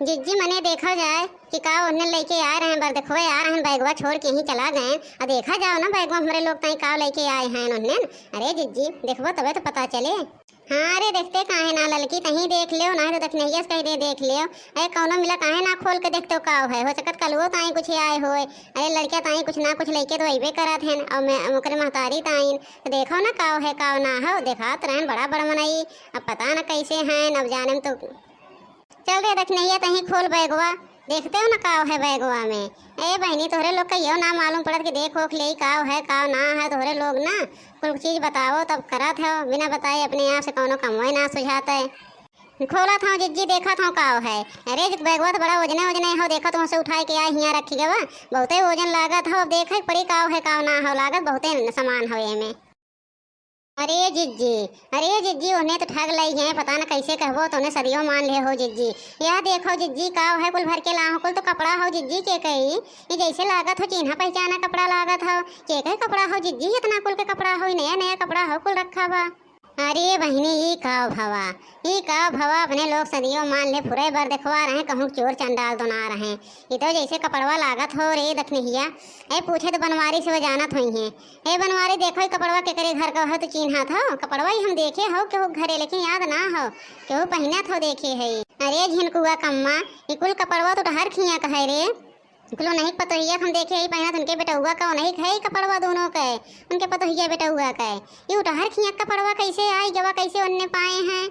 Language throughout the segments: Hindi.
जिज्जी मने देखा जाए कि का उन्हें लेके आ रहे हैं बर देखो आ रहे हैं बैगवा छोड़ के ही चला गए। और देखा जाओ ना बैगवा हमारे लोग तई का लेके आए हैं उन्हें। अरे जिज्जी देखो तबे तो पता चले। हाँ अरे देखते काहे ना ललकी तही देख लियो ना तो देखने कह दे देख लियो। अरे कौनो मिला काहे ना खोल के देखते का है हो सकत कल वो ताई कुछ आए होए। अरे लड़कियां ताई कुछ ना कुछ लेके तो अइबे करत हैं और मैं ओकरे महतारी ताई तो देखो ना का है का ना हो देखात रहन बड़ा बड़ा मनाई। अब पता ना कैसे हैं अब जाने तो चल रे रख नहीं है तही खोल बैगवा देखते हो ना का है बैगवा में। ए बहनी तोहरे लोग का यो ना मालूम पड़त कि देखो ले का है का ना है तोहरे लोग ना कुछ चीज बताओ तब करत हो बिना बताए अपने आप से कोनो कमोए ना सुझाता है। खोला था जिज्जी देखा था का है। अरे बैगवा तो बड़ा वजने वजने हो देखा तुम से उठाए के आए हियाँ रखी गवा बहुते वजन लागत हो देखे पड़ी का है का ना हो लागत बहुते सामान हो में। अरे जिज्जी उन्हें तो ठग लाई है पता ना कैसे कहबो तो उन्हें सदियों मान ले हो जिज्जी। यह देखो जिज्जी का है कुल भर के लाओ कुल तो कपड़ा हो जिज्जी के कही ये जैसे लागत हो चिन्हा पहचाना कपड़ा लागत हो के कहे कपड़ा हो जिज्जी इतना कुल के कपड़ा हो नया नया कपड़ा हो कुल रखा बा। अरे बहनी ई का भवा अपने लोग सदियों मान ले पूरे बार देखवा रहे कहूँ चोर चंडाल तो ना रहे ये तो जैसे कपड़वा लागत हो रे दखने हिया। ए पूछे तो बनवारी से वो जानत हुई है। ए बनवारी देखो कपड़वा के करे घर का हो तो चिन्हा था कपड़वा ही हम देखे हो केहू घरे लेकिन याद ना हो केहू पहना था देखे है। अरे झिनकुआ कम्मा ये कुल कपड़वा तो हर खिया कहे रे कुलो नहीं पतोहिया हम देखे ही पहना उनके बेटा हुआ का नहीं है कपड़वा दोनों के उनके पतोहिया बेटा हुआ का ये उठहर खिया कपड़वा कैसे आई जवा कैसे उनने पाए हैं।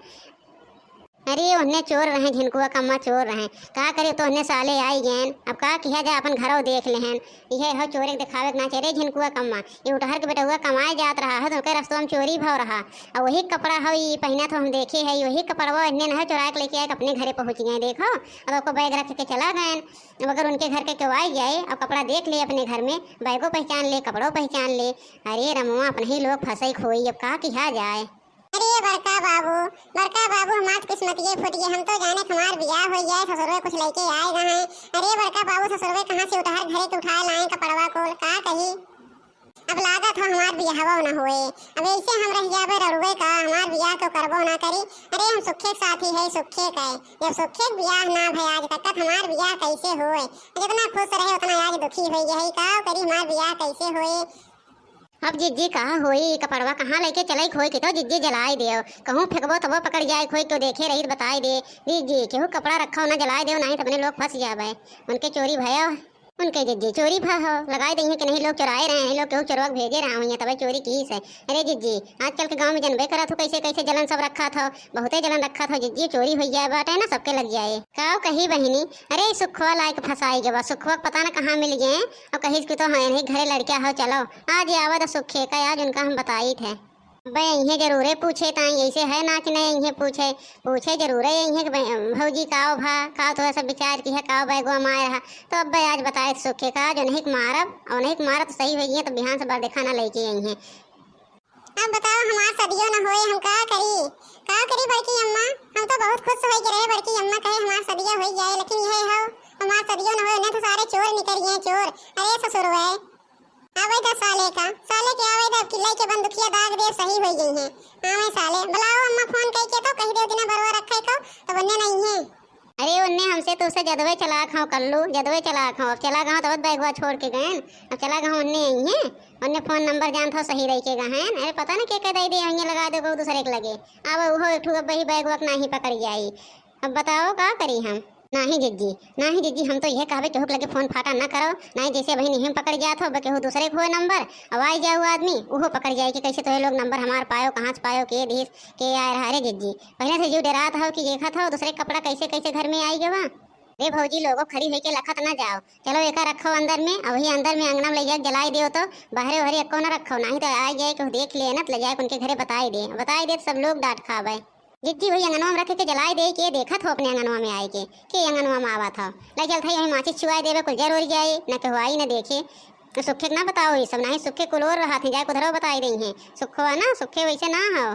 अरे उन्हें चोर रहे झिनकुआ कम्मा चोर रहे का करे तो उन्हें साले आई गैन अब का किया जा अपन घरों देख लेहन यह हो चोरे दिखावे ना चले झिनकुआ कम्मा ये उठहर के बेटा हुआ कमाए जात रहा है तो उनके रास्तों में चोरी भाव रहा और वही कपड़ा हो ये पहना तो हम देखे है वही कपड़वा इन्हें न चुरा के लेके आए अपने घरे पहुँच गए देखो अब आपको बैग रख के चला गए। अब अगर उनके घर के क्यों आई जाए और कपड़ा देख ले अपने घर में बैगो पहचान ले कपड़ों पहचान ले। अरे रमुआ अपने ही लोग फंसई खोई अब का किया जाए। अरे बड़का बाबू हमार किस्मत ये फुट गई हम तो जाने हमार बियाह हो जाए ससुरवे कुछ लेके आए गए हैं। अरे बड़का बाबू ससुरवे कहाँ से उठार घरे तो उठाए लाए कपड़वा को का कही अब लागत हो हमार बियाहवा न होए अब ऐसे हम रह जाबे रड़ुए का हमार बियाह तो करबो ना करी। अरे हम सुखे साथी है सुखे का जब सुखे बियाह ना भई आज तक हमार बियाह कैसे होए जितना खुश रहे उतना आज दुखी हो गई का करी हमार बियाह कैसे होए। अब जिज्जी कहाँ होई कपड़वा कहाँ लेके चलाई खोई के तो जिज्जी जलाए दे कहूँ फेंकबो तब पकड़ जाए खोई तो देखे रही बताए दे जिज्जी केहू कपड़ा रखा हो ना जलाए दे नहीं तो अपने लोग फंस जावे उनके चोरी भयो उनके जिज्जी चोरी भयो लगाए दे कि नहीं लोग चुराए रहे हैं लोग केहू चोरवा भेजे रहा हुई तब चोरी की है। अरे जिज्जी आजकल के गाँव में जनबे करा था कैसे कैसे जलन सब रखा था बहुते जलन रखा था जिज्जी चोरी हो जाए बाटे ना सबके लग जाए का कही बहनी। अरे सुखवा लायक फंसाई जब सुखवा पता ना कहाँ मिल गए और कहीं की तो है नहीं घरे लड़किया हो चलो आज आवत सुखे का आज उनका हम बताई थे भाई इन्हें जरूरे पूछे ताई ऐसे है ना कि नहीं इन्हें पूछे जरूरे इन्हें भौजी काओ भा का थोड़ा सा विचार की है काओ बैगवा मार रहा तो अब आज बताए सुखे का जो नहीं मारब और नहीं मारब तो सही हुई है तो बिहान से बार देखा ना लेके आई है। अब बताओ हमार सदियों न होए हम का करी बड़की अम्मा हम तो बहुत खुश होई के रहे बड़की अम्मा कहे हमार सदिया हो जाए लेकिन यह हो हमार सदियों न होए तो सारे चोर निकल गए चोर। अरे ससुर वे आवे तो साले के आवे तो किले के बंदूकिया दाग दे सही हो गई है आवे साले बुलाओ अम्मा फोन कई के तो कह दे दिन बरवा रखे को तो बनने नहीं है। अरे उनने हमसे तो उसे जदवे चला खाओ कर लू जदवे चला खाओ अब चला गाँव तब बैगवा छोड़ के गए अब चला गाँव उनने आई है उनने फोन नंबर जान था सही रह के गए अरे पता ना क्या कह दे लगा दो दूसरे के लगे अब वो एक वही बैगवा ना ही पकड़ जाई। अब बताओ का करी हम नहीं जिज्जी हम तो यह कहबे केहू लगे फोन फाटा ना करो नहीं जैसे भाई नहीं पकड़ जात हो केहू दूसरे को नंबर अब आई जाओ आदमी वो पकड़ जाए कि कैसे तो लोग नंबर हमार पायो कहाँ से पायो के दिस के आए रहा। अरे जिज्जी पहले से जीव डरा था कि देखा था दूसरे कपड़ा कैसे कैसे घर में आई गवा। अरे भौजी लोगों खड़ी होके लखत ना जाओ चलो एक रखो अंदर में और वही अंदर में अंगना में ले जाके जलाई दियो तो बाहरे वहरे एको ना रखो नहीं तो आ जाए केहू देख ले ना तो ले जाए उनके घरे बताई दे सब लोग डांट खावे। जिज्जी वही अंगनवा में रखे के जलाए दे के देखा था अपने अंगनवा में आए के अंगनवा में आवा था ले चल था यही माचिस छुआई देवे कुल जरूर जाए न कहू आई न देखे तो सुखे ना बताओ ये सब नहीं सुखे कुल और रहा थे जाए कुधरो बताई रही हैं सुखवा ना सुखे वैसे ना हो।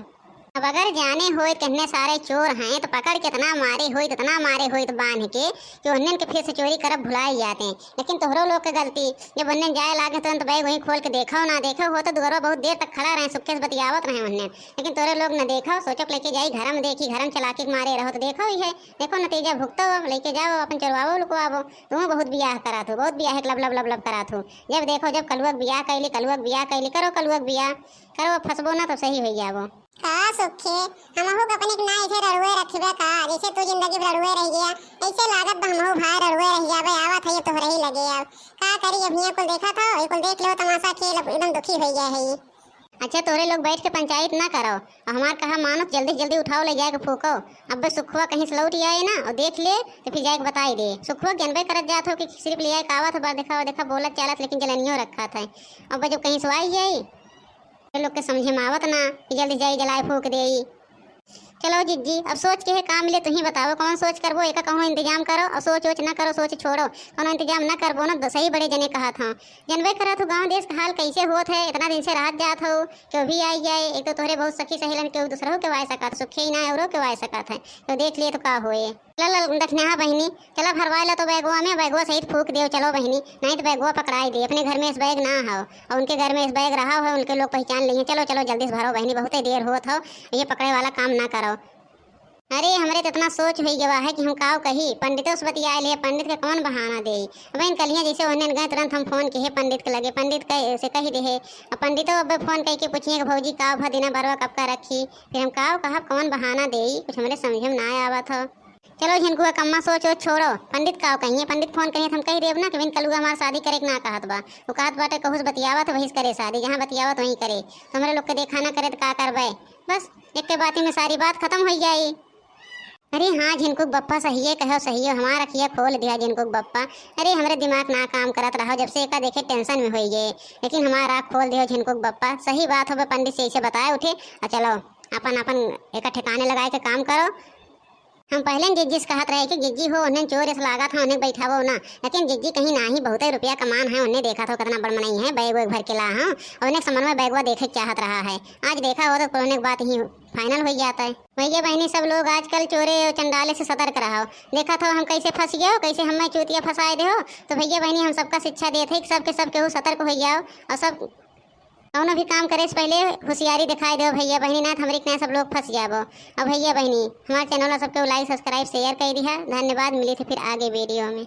अब अगर जाने होई कितने सारे चोर हैं तो पकड़ के इतना मारे होई तो इतना मारे होई तो बांध के कि उन्नन के फिर से चोरी करब भुलाई जाते हैं। लेकिन तोहरो लोग के गलती, जब उन्नन जाए लागे तुरंत बैग वहीं खोल के देखो ना देखो हो तो दुगरो बहुत देर तक खड़ा रहे सुक्के से बतियावत रहे उन्नन। लेकिन तोरे लोग न देखो, सोचो लेके जाई घर में देखी घर में चलाके के मारे रहो तो देखो ही है, देखो नतीजा भुगतो लेके जाओ अपन चोरवाओ लुकवाओ। तुम बहुत बियाह करा थो, बहुत बियाह लब लब लब लब करा थो। जब देखो जब कलुअक बियाह कैली करो कलुअक बियाह करो, फंसबो ना तो सही हो जाओ। का सुखे हमहु के अपने ना ऐसे रड़ुए रखबे का, जैसे तू जिंदगी भर रड़ुए रह गया ऐसे लागत बा हमहु भाई रड़ुए रह जाबे। आवत है तोहरे ही लगे अब का करी। अब हियां कुल देखा था ये कुल देख लो तमाशा खेल एकदम दुखी हो गया है। अच्छा तोरे लोग बैठ के पंचायत ना करो और हमार कहा मानो जल्दी जल्दी उठाओ ले जाके फूको। अब सुखुआ कहीं से लौट आए ना और देख ले तो फिर जाके बताई दे। सुखुआ जानबे करत जात हो कि सिर्फ ले आए कावत बा देखा देखा बोलत चालत लेकिन जलनियो रखा था। अब जब कहीं से आई जाई लोग के समझे में आवत ना कि जल्दी जाई जलाए फूक दे। चलो जिज्जी अब सोच के है काम मिले तुम ही बताओ कौन सोच करबो। एक कहूँ इंतजाम करो और सोच वोच ना करो, सोच छोड़ो कौन इंतजाम ना करबो ना। सही बड़े जने कहा था जनबे करा तो गांव देश का हाल कैसे होत है, इतना दिन से रात जात हो क्यों भी आई जाए। एक तो तोहरे बहुत सखी सहेलन क्यों दूसरों के वाय सकत सुखे ही ना औरों के वाय सकत है तो देख लिए तो का होए। चल दखना बहनी चला भरवा लो तो बैगवा में बैगवा सहित फूक दे चलो बहनी, नहीं तो बैगवा पकड़ाई दे। अपने घर में इस बैग ना हो और उनके घर में इस बैग रहा हो उनके लोग पहचान लिए। चलो चलो जल्दी से भरो बहनी, बहुत देर होत हो ये पकड़े वाला काम ना करो। अरे हमरे तो इतना सोच हुई गवा है कि हम काव कही पंडितों से बतिया ले, पंडित के कौन बहाना दे। अब इन कलियाँ जैसे उन्हें गए तुरंत हम फोन किए पंडित के लगे, पंडित से कही दे अब पंडितों अब फोन करके पूछिए कि भौजी काव भा दिना बरवा कब का रखी। फिर हम काव कहा कौन बहाना दे, कुछ हमरे समझ में ना आवत हो। चलो झिनकुआ कम्मा सोचो छोड़ो पंडित काव कहिए, पंडित फोन कहिए हम कही देव ना कि बिन कलुआ हमारा शादी करे ना कहत बा। वो कहत बाटे कहूँ बतियावत वही करे शादी, जहाँ बतियावत वहीं करे। तो हमारे लोग के देखा ना करे तो का करबे, बस एक के बाती में सारी बात खत्म हो जाई। अरे हाँ झिनकुक बप्पा सही है कहो सही है, हमारा रखिया खोल दिया झिनकुक बप्पा। अरे हमारे दिमाग ना काम करत रहो जब से एक देखे टेंशन में हो गए, लेकिन हमारा खोल दियो झिनकुक बप्पा। सही बात हो पंडित से ऐसे बताए उठे और चलो अपन अपन एक ठिकाने लगाए के काम करो। हम पहले जिज्जी से कहत रहे कि जिज्जी हो उन्हें चोर ऐसा लगा था उन्हें बैठावो ना, लेकिन जिज्जी कहीं ना ही बहुत रुपया कमान है। उन्हें देखा था कितना बड़ मनाई है बैग वैग भर के ला हाँ और उन्हें समन में बैगवा देखे चाहत रहा है। आज देखा हो तो पुराने बात ही फाइनल हो जाता है। भैया बहनी सब लोग आजकल चोरे चंडाले से सतर्क रहो। देखा था हम कैसे फंस गए हो, कैसे हमें चूतिया फंसाए दे हो। तो भैया बहनी हम सबका शिक्षा देते कि सबके सब केहू सतर्क हो जाओ और सब कौनो भी काम करे से पहले होशियारी दिखाई दो भैया बहनी, ना हमारे ना सब लोग फंस जाबो। अब भैया बहनी हमारे चैनल सबके लाइक सब्सक्राइब शेयर कर दिया, धन्यवाद। मिली थे फिर आगे वीडियो में।